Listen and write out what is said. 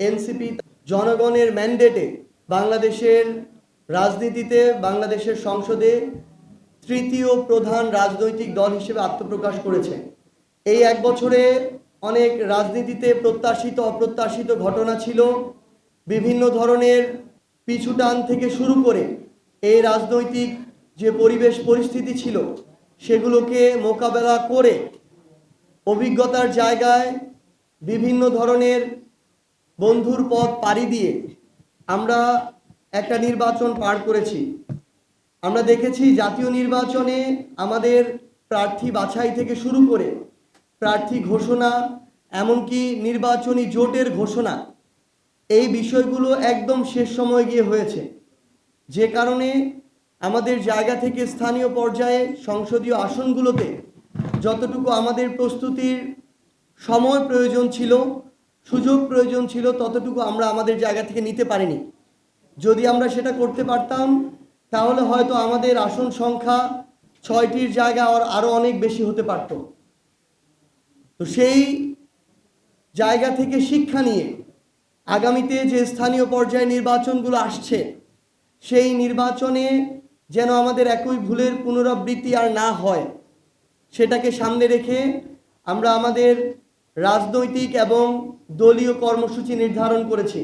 NCP জনগণের ম্যান্ডেটে বাংলাদেশের রাজনীতিতে, বাংলাদেশের সংসদে তৃতীয় প্রধান রাজনৈতিক দল হিসেবে আত্মপ্রকাশ করেছে। এই এক বছরে অনেক রাজনীতিতে প্রত্যাশিত অপ্রত্যাশিত ঘটনা ছিল। বিভিন্ন ধরনের পিছুটান থেকে শুরু করে এই রাজনৈতিক যে পরিবেশ পরিস্থিতি ছিল সেগুলোকে মোকাবেলা করে অভিজ্ঞতার জায়গায় বিভিন্ন ধরনের বন্ধুর পথ পাড়ি দিয়ে আমরা একটা নির্বাচন পার করেছি। আমরা দেখেছি জাতীয় নির্বাচনে আমাদের প্রার্থী বাছাই থেকে শুরু করে প্রার্থী ঘোষণা, এমনকি নির্বাচনী জোটের ঘোষণা, এই বিষয়গুলো একদম শেষ সময়ে গিয়ে হয়েছে। যে কারণে আমাদের জায়গা থেকে স্থানীয় পর্যায়ে সংসদীয় আসনগুলোতে যতটুকু আমাদের প্রস্তুতির সময় প্রয়োজন ছিল, সুযোগ প্রয়োজন ছিল, ততটুকু আমরা আমাদের জায়গা থেকে নিতে পারিনি। যদি আমরা সেটা করতে পারতাম তাহলে হয়তো আমাদের আসন সংখ্যা 6টির জায়গায় আরও অনেক বেশি হতে পারত। তো সেই জায়গা থেকে শিক্ষা নিয়ে আগামীতে যে স্থানীয় পর্যায়ে নির্বাচনগুলো আসছে সেই নির্বাচনে যেন আমাদের একই ভুলের পুনরাবৃত্তি আর না হয়, সেটাকে সামনে রেখে আমরা আমাদের রাজনৈতিক এবং দলীয় কর্মসূচি নির্ধারণ করেছি।